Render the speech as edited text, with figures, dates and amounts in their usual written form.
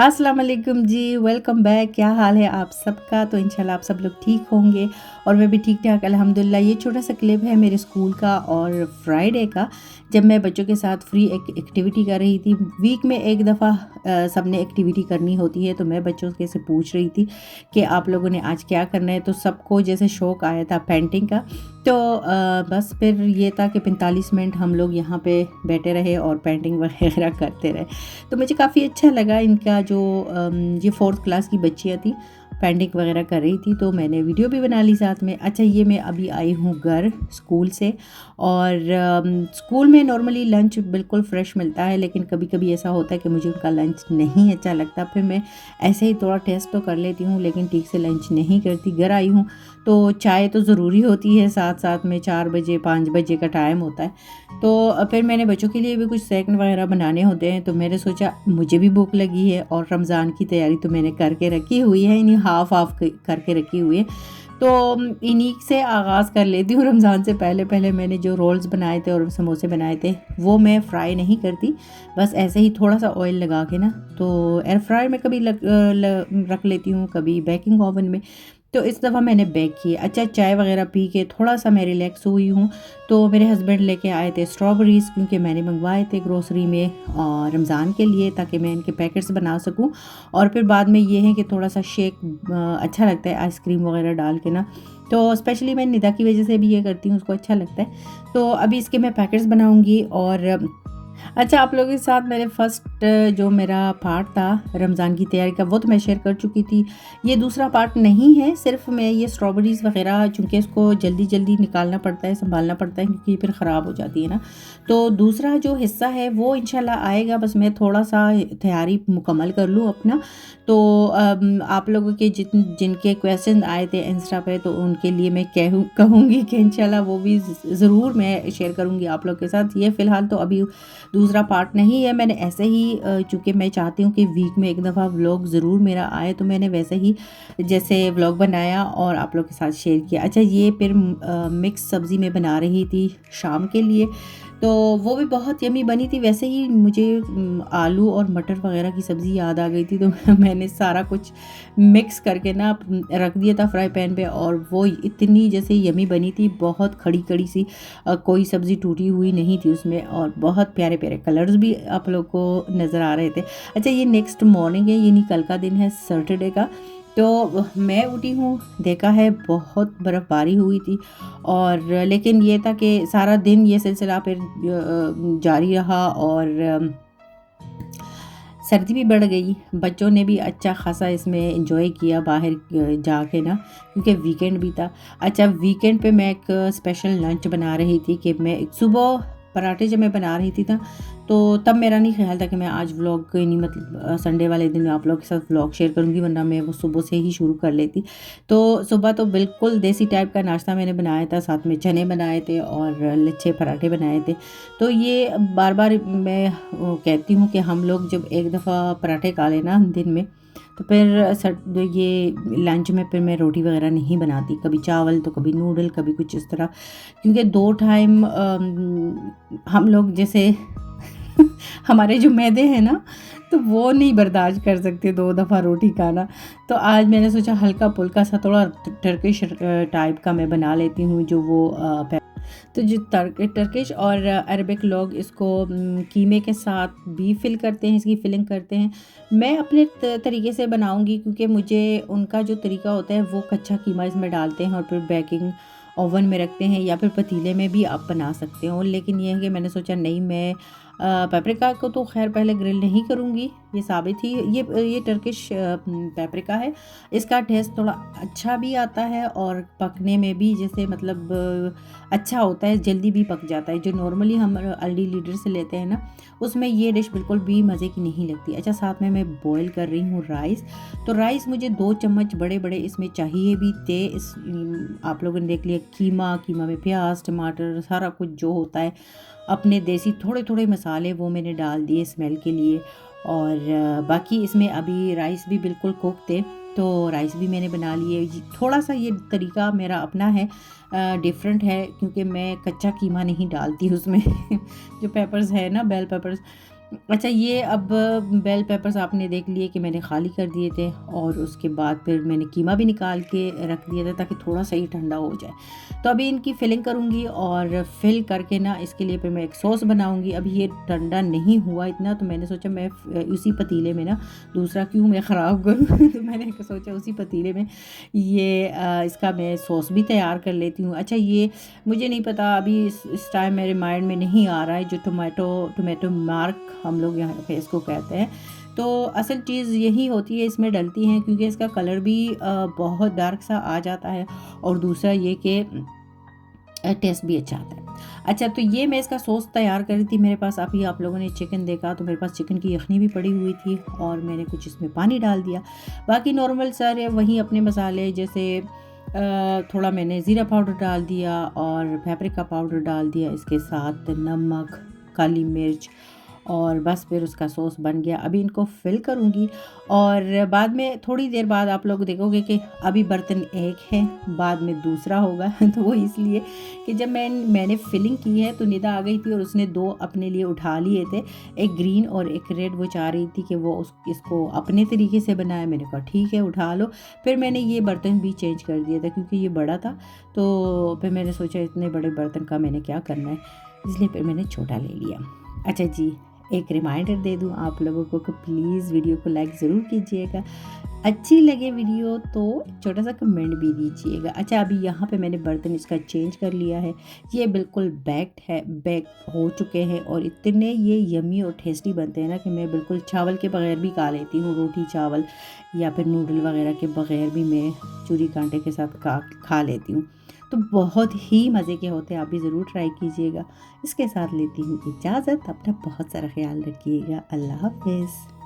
अस्सलाम वालेकुम जी, welcome back. क्या हाल है आप सबका? तो इंशाल्लाह आप सब लोग ठीक होंगे और मैं भी ठीक ठाक अल्हम्दुलिल्लाह। ये छोटा सा क्लिप है मेरे स्कूल का और फ्राइडे का, जब मैं बच्चों के साथ फ्री एक एक्टिविटी कर रही थी। वीक में एक दफ़ा सबने एक्टिविटी करनी होती है, तो मैं बच्चों के से पूछ रही थी कि आप लोगों ने आज क्या करना है। तो सबको जैसे शौक़ आया था पेंटिंग का, तो बस फिर ये था कि 45 मिनट हम लोग यहाँ पे बैठे रहे और पेंटिंग वगैरह करते रहे। तो मुझे काफ़ी अच्छा लगा। इनका जो ये 4th क्लास की बच्चियाँ थी, पेंटिंग वगैरह कर रही थी, तो मैंने वीडियो भी बना ली साथ में। अच्छा, ये मैं अभी आई हूँ घर स्कूल से, और स्कूल में नॉर्मली लंच बिल्कुल फ़्रेश मिलता है, लेकिन कभी कभी ऐसा होता है कि मुझे उनका लंच नहीं अच्छा लगता। फिर मैं ऐसे ही थोड़ा टेस्ट तो कर लेती हूँ, लेकिन ठीक से लंच नहीं करती। घर आई हूँ तो चाय तो ज़रूरी होती है, साथ साथ में 4 बजे 5 बजे का टाइम होता है। तो फिर मैंने बच्चों के लिए भी कुछ स्नैक वगैरह बनाने होते हैं, तो मैंने सोचा मुझे भी भूख लगी है और रमज़ान की तैयारी तो मैंने करके रखी हुई है, इन्हीं हाफ़ हाफ़ करके रखी हुई है। तो इन्हीं से आगाज़ कर लेती हूँ। रमज़ान से पहले पहले मैंने जो रोल्स बनाए थे और समोसे बनाए थे, वो मैं फ्राई नहीं करती, बस ऐसे ही थोड़ा सा ऑयल लगा के ना, तो एयर फ्रायर में कभी रख लेती हूँ, कभी बेकिंग ओवन में। तो इस दफ़ा मैंने बेक किए। अच्छा, चाय वगैरह पी के थोड़ा सा मैं रिलैक्स हुई हूँ। तो मेरे हस्बैंड लेके आए थे स्ट्रॉबेरीज़, क्योंकि मैंने मंगवाए थे ग्रोसरी में रमज़ान के लिए, ताकि मैं इनके पैकेट्स बना सकूँ। और फिर बाद में ये है कि थोड़ा सा शेक अच्छा लगता है आइसक्रीम वगैरह डाल के ना, तो स्पेशली मैं निदा की वजह से भी ये करती हूँ, उसको अच्छा लगता है। तो अभी इसके मैं पैकेट्स बनाऊँगी। और अच्छा, आप लोगों के साथ मैंने फ़र्स्ट जो मेरा पार्ट था रमज़ान की तैयारी का, वो तो मैं शेयर कर चुकी थी। ये दूसरा पार्ट नहीं है, सिर्फ़ मैं ये स्ट्रॉबेरीज़ वग़ैरह, चूँकि इसको जल्दी जल्दी निकालना पड़ता है, संभालना पड़ता है, क्योंकि फिर ख़राब हो जाती है ना। तो दूसरा जो हिस्सा है वो इंशाल्लाह आएगा, बस मैं थोड़ा-सा तैयारी मुकम्मल कर लूँ अपना। तो आप लोगों के जिनके क्वेश्चन आए थे इंस्टा पे, तो उनके लिए मैं कहूँगी कि इंशाल्लाह वो भी ज़रूर मैं शेयर करूँगी आप लोग के साथ। ये फ़िलहाल तो अभी दूसरा पार्ट नहीं है। मैंने ऐसे ही चूँकि मैं चाहती हूँ कि वीक में एक दफ़ा व्लॉग ज़रूर मेरा आए, तो मैंने वैसे ही जैसे व्लॉग बनाया और आप लोग के साथ शेयर किया। अच्छा, ये फिर मिक्स सब्ज़ी मैं बना रही थी शाम के लिए, तो वो भी बहुत यम्मी बनी थी। वैसे ही मुझे आलू और मटर वग़ैरह की सब्ज़ी याद आ गई थी, तो मैंने सारा कुछ मिक्स करके ना रख दिया था फ्राई पैन पे, और वो इतनी जैसे यम्मी बनी थी, बहुत खड़ी-खड़ी सी, कोई सब्ज़ी टूटी हुई नहीं थी उसमें, और बहुत प्यारे-प्यारे कलर्स भी आप लोग को नज़र आ रहे थे। अच्छा, ये नेक्स्ट मॉर्निंग है, यानी कल का दिन है, सैटरडे का। तो मैं उठी हूँ, देखा है बहुत बर्फ़बारी हुई थी, और लेकिन ये था कि सारा दिन ये सिलसिला फिर जारी रहा, और सर्दी भी बढ़ गई। बच्चों ने भी अच्छा ख़ासा इसमें एंजॉय किया बाहर जाके ना, क्योंकि वीकेंड भी था। अच्छा, वीकेंड पे मैं एक स्पेशल लंच बना रही थी, कि मैं सुबह पराठे जब मैं बना रही थी ना, तो तब मेरा नहीं ख्याल था कि मैं आज व्लॉग नहीं, मतलब संडे वाले दिन आप लोगों के साथ व्लॉग शेयर करूँगी, वरना मैं वो सुबह से ही शुरू कर लेती। तो सुबह तो बिल्कुल देसी टाइप का नाश्ता मैंने बनाया था, साथ में चने बनाए थे और लच्छे पराठे बनाए थे। तो ये बार बार मैं कहती हूँ कि हम लोग जब एक दफ़ा पराठे खा लें ना दिन में, तो फिर ये लंच में फिर मैं रोटी वगैरह नहीं बनाती, कभी चावल तो कभी नूडल, कभी कुछ इस तरह, क्योंकि 2 टाइम हम लोग जैसे हमारे जो मैदे हैं ना, तो वो नहीं बर्दाश्त कर सकते 2 दफ़ा रोटी खाना। तो आज मैंने सोचा हल्का-फुल्का सा थोड़ा टर्किश टाइप का मैं बना लेती हूँ, जो वो तो जो टर्किश और अरबिक लोग इसको कीमे के साथ भी फिल करते हैं, इसकी फिलिंग करते हैं। मैं अपने तरीके से बनाऊंगी, क्योंकि मुझे उनका जो तरीका होता है, वो कच्चा कीमा इसमें डालते हैं और फिर बेकिंग ओवन में रखते हैं, या फिर पतीले में भी आप बना सकते हो। लेकिन ये है कि मैंने सोचा नहीं, मैं पेपरिका को तो खैर पहले ग्रिल नहीं करूँगी, ये साबित ही ये टर्किश पेपरिका है। इसका टेस्ट थोड़ा अच्छा भी आता है, और पकने में भी जैसे मतलब अच्छा होता है, जल्दी भी पक जाता है। जो नॉर्मली हम अल्डी लीडर से लेते हैं ना, उसमें ये डिश बिल्कुल भी मज़े की नहीं लगती। अच्छा, साथ में मैं बॉईल कर रही हूँ राइस। तो राइस मुझे 2 चम्मच बड़े-बड़े इसमें चाहिए भी थे। आप लोगों ने देख लिया, कीमा में प्याज, टमाटर, सारा कुछ जो होता है, अपने देसी थोड़े-थोड़े मसाले वो मैंने डाल दिए स्मेल के लिए। और बाकी इसमें अभी राइस भी बिल्कुल कुक थे, तो राइस भी मैंने बना लिए। थोड़ा-सा ये तरीका मेरा अपना है, डिफरेंट है, क्योंकि मैं कच्चा कीमा नहीं डालती उसमें जो पेपर्स है ना, बेल पेपर्स, अच्छा ये अब बेल पेपर्स आपने देख लिए कि मैंने खाली कर दिए थे और उसके बाद फिर मैंने कीमा भी निकाल के रख दिया था ताकि थोड़ा सा ही ठंडा हो जाए। तो अभी इनकी फिलिंग करूँगी और फिल करके ना इसके लिए फिर मैं एक सॉस बनाऊँगी। अभी ये ठंडा नहीं हुआ इतना, तो मैंने सोचा मैं उसी पतीले में ना, दूसरा क्यों मैं ख़राब करूँ तो मैंने सोचा उसी पतीले में ये इसका मैं सॉस भी तैयार कर लेती हूँ। अच्छा ये मुझे नहीं पता अभी इस टाइम मेरे माइंड में नहीं आ रहा है, जो टोमेटो मार्क हम लोग यहाँ पे इसको कहते हैं। तो असल चीज़ यही होती है, इसमें डलती हैं क्योंकि इसका कलर भी बहुत डार्क सा आ जाता है और दूसरा ये कि टेस्ट भी अच्छा आता है। अच्छा तो ये मैं इसका सॉस तैयार कर रही थी। मेरे पास अभी आप लोगों ने चिकन देखा तो मेरे पास चिकन की यखनी भी पड़ी हुई थी और मैंने कुछ इसमें पानी डाल दिया। बाकी नॉर्मल सारे वही अपने मसाले, जैसे थोड़ा मैंने ज़ीरा पाउडर डाल दिया और पेपरिका पाउडर डाल दिया, इसके साथ नमक, काली मिर्च, और बस फिर उसका सॉस बन गया। अभी इनको फिल करूँगी और बाद में थोड़ी देर बाद आप लोग देखोगे कि अभी बर्तन एक है, बाद में दूसरा होगा तो वो इसलिए कि जब मैंने फिलिंग की है तो निदा आ गई थी और उसने 2 अपने लिए उठा लिए थे, एक ग्रीन और एक रेड। वो चाह रही थी कि वो इसको अपने तरीके से बनाए। मैंने कहा ठीक है उठा लो। फिर मैंने ये बर्तन भी चेंज कर दिया था क्योंकि ये बड़ा था, तो फिर मैंने सोचा इतने बड़े बर्तन का मैंने क्या करना है, इसलिए फिर मैंने छोटा ले लिया। अच्छा जी, एक रिमाइंडर दे दूं आप लोगों को कि प्लीज़ वीडियो को लाइक ज़रूर कीजिएगा, अच्छी लगे वीडियो तो छोटा सा कमेंट भी दीजिएगा। अच्छा अभी यहाँ पे मैंने बर्तन इसका चेंज कर लिया है, ये बिल्कुल बेक हो चुके हैं और इतने ये यमी और टेस्टी बनते हैं ना कि मैं बिल्कुल चावल के बगैर भी खा लेती हूँ, रोटी चावल या फिर नूडल वगैरह के बगैर भी मैं चूरी कांटे के साथ खा लेती हूँ। तो बहुत ही मज़े के होते हैं, आप भी ज़रूर ट्राई कीजिएगा। इसके साथ लेती हूँ इजाज़त, अपना बहुत सारा ख्याल रखिएगा। अल्लाह हाफ़िज़।